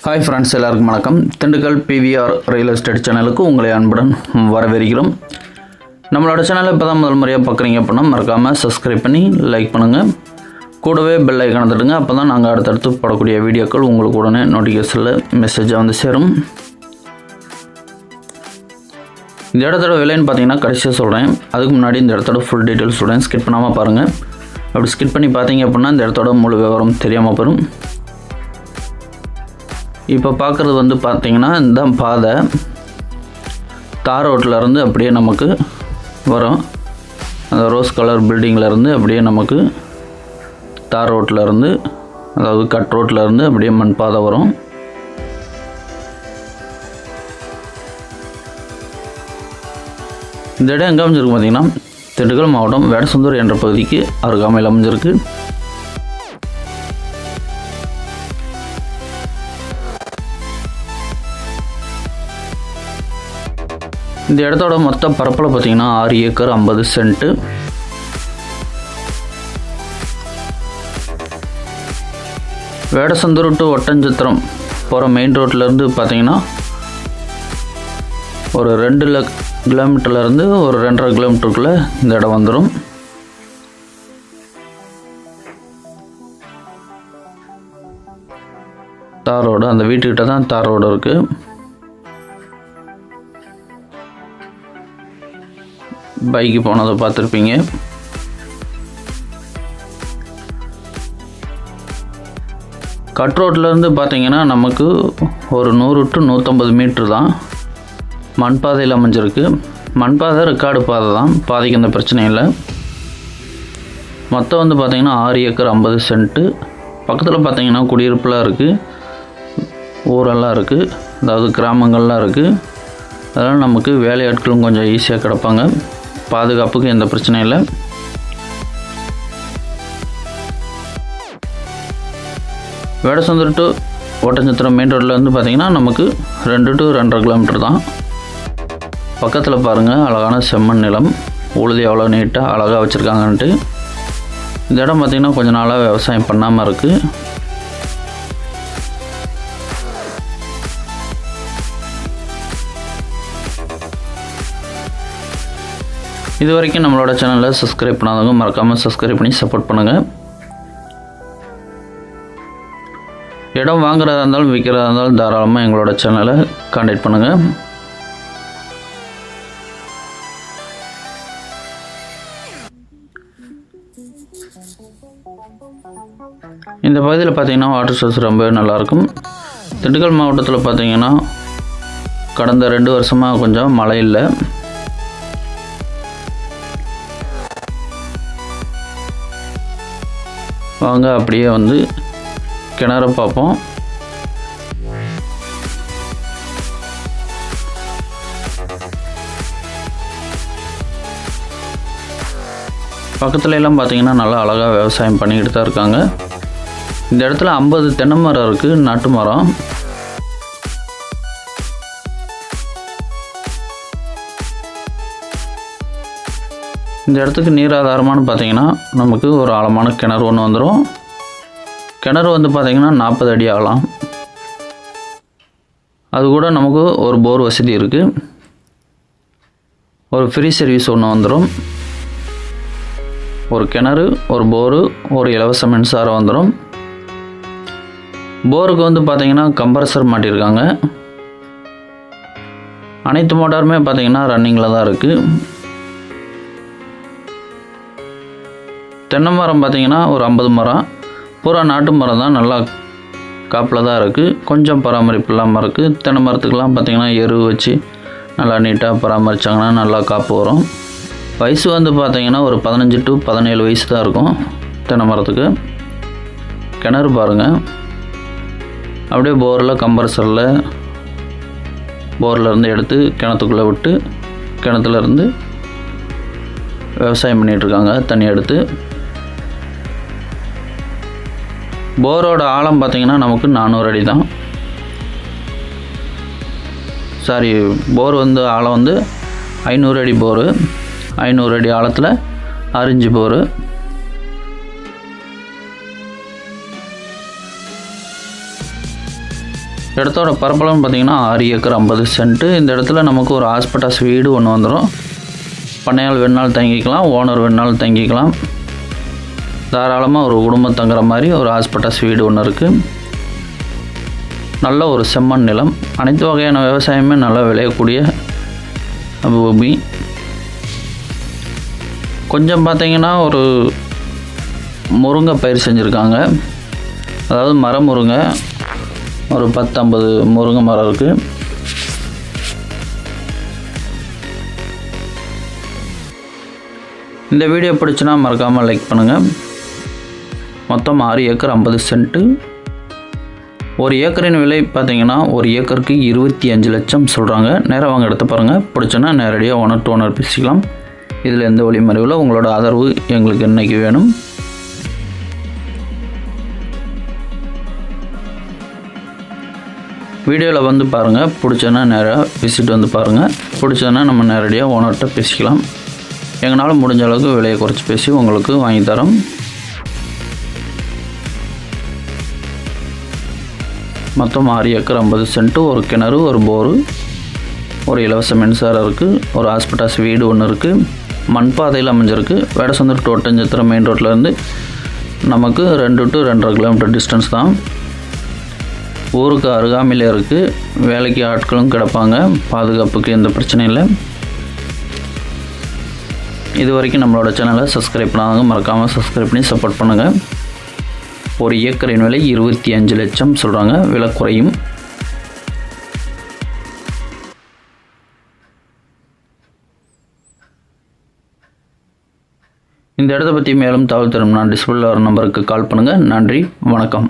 Hi friends, எல்லாருக்கும் வணக்கம். Dindigul PVR real estate சேனலுக்கு உங்களை அன்புடன் வரவேற்கிறோம். நம்மளோட சேனலை இப்போ தான் முதல் முறையாக பார்க்குறீங்க அப்படின்னா மறக்காமல் சப்ஸ்கிரைப் பண்ணி லைக் பண்ணுங்கள். கூடவே பெல் ஐக்கானை தட்டுங்க. அப்போ தான் நாங்கள் அடுத்தடுத்து போடக்கூடிய வீடியோக்கள் உங்களுக்கு உடனே நோட்டிஃபிகேஷனில் மெசேஜாக வந்து சேரும். இந்த இடத்தோட விலைன்னு பார்த்தீங்கன்னா கடைசியாக சொல்கிறேன். அதுக்கு முன்னாடி இந்த இடத்தோட ஃபுல் டீட்டெயில்ஸ் சொல்கிறேன். ஸ்கிப் பண்ணாமல் பாருங்கள். அப்படி ஸ்கிப் பண்ணி பார்த்தீங்க அப்படின்னா இந்த இடத்தோட முழு விவரம் தெரியாமல் போயிடும். இப்போ பார்க்குறது வந்து பார்த்திங்கன்னா இந்த பாதை தார் ரோட்டிலருந்து அப்படியே நமக்கு வரும். அந்த ரோஸ் கலர் பில்டிங்லேருந்து அப்படியே நமக்கு தார் ரோட்டிலருந்து, அதாவது கட் ரோட்டிலருந்து அப்படியே மண் பாதை வரும். இந்த இடம் எங்கே அமைஞ்சிருக்கு பார்த்திங்கன்னா திண்டுக்கல் மாவட்டம் வேடசந்தூர் என்ற பகுதிக்கு அருகாமையில் அமைஞ்சிருக்கு. இந்த இடத்தோட மொத்த பரப்பளவு பார்த்திங்கன்னா 6 acre 50 cent. Vedasandur to Oddanchatram போகிற மெயின் ரோட்லேருந்து பார்த்திங்கன்னா ஒரு 2 கிலோமீட்டர்லேருந்து ஒரு 2.5 கிலோமீட்டருக்குள்ளே இந்த இடம் வந்துடும். தார் ரோடு, அந்த வீட்டுக்கிட்ட தான் தார் ரோடு இருக்குது. பைக்கு போனதை பார்த்துருப்பீங்க. கட் ரோட்லேருந்து பார்த்தீங்கன்னா நமக்கு ஒரு 100 to 150 மீட்ரு தான் மண் பாதையில் அமைஞ்சிருக்கு. மண் பாதை ரெக்கார்டு பாதை தான், பாதைக்கு எந்த பிரச்சனையும் இல்லை. மொத்தம் வந்து பார்த்திங்கன்னா 6 ஏக்கர் 50 சென்ட்டு. பக்கத்தில் பார்த்திங்கன்னா குடியிருப்புலாம் இருக்குது, ஊரெல்லாம் இருக்குது, அதாவது கிராமங்கள்லாம் இருக்குது. அதனால் நமக்கு வேலையாட்களும் கொஞ்சம் ஈஸியாக கிடப்பாங்க. பாதுகாப்புக்கு எந்த பிரச்சனையும் இல்லை. வேடசந்தூர் டு ஒட்டஞ்சத்திரம் மெயின் ரோட்டில் வந்து பார்த்திங்கன்னா நமக்கு 2 to 2.5 கிலோமீட்டர் தான். பக்கத்தில் பாருங்கள் அழகான செம்மண் நிலம், உழுதி அவ்வளோ நீட்டாக அழகாக வச்சுருக்காங்கன்ட்டு. இந்த இடம் பார்த்திங்கன்னா கொஞ்சம் நாளாக விவசாயம் பண்ணாமல் இருக்குது. இது வரைக்கும் நம்மளோட சேனலை சப்ஸ்கிரைப் பண்ணாதவங்க மறக்காமல் சப்ஸ்கிரைப் பண்ணி சப்போர்ட் பண்ணுங்கள். இடம் வாங்குறதா இருந்தாலும் விற்கிறதா இருந்தாலும் தாராளமாக எங்களோட சேனலை கான்டாக்ட் பண்ணுங்கள். இந்த பகுதியில் பார்த்திங்கன்னா வாட்டர் சோர்ஸ் ரொம்பவே நல்லாயிருக்கும். திண்டுக்கல் மாவட்டத்தில் பார்த்திங்கன்னா கடந்த 2 வருஷமாக கொஞ்சம் மழை இல்லை. வாங்க அப்படியே வந்து கிணறு பார்ப்போம். பக்கத்துல எல்லாம் பார்த்தீங்கன்னா நல்லா அழகாக விவசாயம் பண்ணிக்கிட்டு தான் இருக்காங்க. இந்த இடத்துல 50 தென்னை மரம் இருக்குது, நாட்டு மரம். இந்த இடத்துக்கு நீர் ஆதாரமானு பார்த்தீங்கன்னா நமக்கு ஒரு ஆழமான கிணறு ஒன்று வந்துடும். கிணறு வந்து பார்த்திங்கன்னா 40 அடி ஆகலாம். அது கூட நமக்கு ஒரு போர் வசதி இருக்குது. ஒரு ஃப்ரீ சர்வீஸ் ஒன்று வந்துடும். ஒரு கிணறு, ஒரு போரு, ஒரு இலவச மின்சாரம் வந்துடும். போருக்கு வந்து பார்த்திங்கன்னா கம்ப்ரஸர் மாட்டியிருக்காங்க. அனைத்து மோட்டாருமே பார்த்திங்கன்னா ரன்னிங்கில் தான் இருக்குது. தென்னை மரம் பார்த்திங்கன்னா ஒரு 50 மரம், பூரா நாட்டு மரம் தான், நல்லா காப்பில் தான் இருக்குது. கொஞ்சம் பராமரிப்பு இல்லாமல் இருக்குது. தென்னை மரத்துக்கெலாம் பார்த்திங்கன்னா எரு வச்சு நல்லா நீட்டாக பராமரித்தாங்கன்னா நல்லா காப்பு வரும். வயசு வந்து பார்த்திங்கன்னா ஒரு 15 to 17 வயசு தான் இருக்கும் தென்னை மரத்துக்கு. கிணறு பாருங்கள், அப்படியே போரில் கம்ப்ரஸரில் போர்லேருந்து எடுத்து கிணத்துக்குள்ளே விட்டு கிணத்துலேருந்து விவசாயம் பண்ணிகிட்ருக்காங்க தண்ணி எடுத்து. போரோட ஆழம் பார்த்திங்கன்னா நமக்கு 400 அடி தான். போர் வந்து ஆழம் வந்து 500 அடி போரு. 500 அடி ஆழத்தில் 6 இன்ச்சு போரு. இடத்தோட பரப்பளவுன்னு பார்த்திங்கன்னா 6 ஏக்கர் 50 சென்ட்டு. இந்த இடத்துல நமக்கு ஒரு ஹாஸ்பிட்டாஸ் வீடு ஒன்று வந்துடும். பண்ணையால் வேணுனாலும் தங்கிக்கலாம், ஓனர் வேணுனாலும் தங்கிக்கலாம். தாராளமாக ஒரு குடும்பம் தங்குற மாதிரி ஒரு ஹாஸ்பிட்டாஸ் வீடு ஒன்று இருக்குது. நல்ல ஒரு செம்மண் நிலம், அனைத்து வகையான விவசாயமே நல்லா விளையக்கூடிய பூமி. கொஞ்சம் பார்த்திங்கன்னா ஒரு முருங்கை பயிர் செஞ்சுருக்காங்க. அதாவது முருங்கை ஒரு 10-50 முருங்கை மரம் இருக்குது. இந்த வீடியோ பிடிச்சுன்னா மறக்காமல் லைக் பண்ணுங்கள். மொத்தம் 6 ஏக்கர் 50 சென்ட்டு. ஒரு ஏக்கரின் விலை பார்த்திங்கன்னா ஒரு ஏக்கருக்கு 25 லட்சம் சொல்கிறாங்க. நேராக வாங்க எடுத்து பாருங்கள். பிடிச்சுன்னா நேரடியாக ஓனர் டு ஓனர் பேசிக்கலாம். இதில் எந்த ஒளிமறைவில் உங்களோட ஆதரவு எங்களுக்கு இன்றைக்கி வேணும். வீடியோவில் வந்து பாருங்கள். பிடிச்சதுன்னா நேராக விசிட் வந்து பாருங்கள். பிடிச்சதுன்னா நம்ம நேரடியாக ஓனர்கிட்ட பேசிக்கலாம். எங்களால் முடிஞ்ச அளவுக்கு விலையை குறைச்சி பேசி உங்களுக்கு வாங்கி தரோம். மொத்தம் 6 ஏக்கர் 50 சென்ட்டு, ஒரு கிணறு, ஒரு போரு, ஒரு இலவச மின்சாரம் இருக்குது, ஒரு ஹாஸ்பிட்டாஸ் வீடு ஒன்று இருக்குது, மண் பாதையில் அமைஞ்சிருக்கு. வேடசந்தூர் டு ஒட்டஞ்சத்திரம் மெயின் ரோட்லேருந்து நமக்கு 2 to 2.5 கிலோமீட்டர் டிஸ்டன்ஸ் தான். ஊருக்கு அருகாமையில் இருக்குது. வேலைக்கு ஆட்களும் கிடப்பாங்க. பாதுகாப்புக்கு எந்த பிரச்சனையும் இல்லை. இது வரைக்கும் நம்மளோட சேனலை சப்ஸ்கிரைப் பண்ணாதவங்க மறக்காமல் சப்ஸ்கிரைப் பண்ணி சப்போர்ட் பண்ணுங்கள். ஒரு ஏக்கரின் விலை 25 லட்சம் சொல்கிறாங்க. விலை குறையும். இந்த இடத்த பற்றி மேலும் தகவல் தரும் நான் டிஸ்பிளேல வர நம்பருக்கு கால் பண்ணுங்கள். நன்றி, வணக்கம்.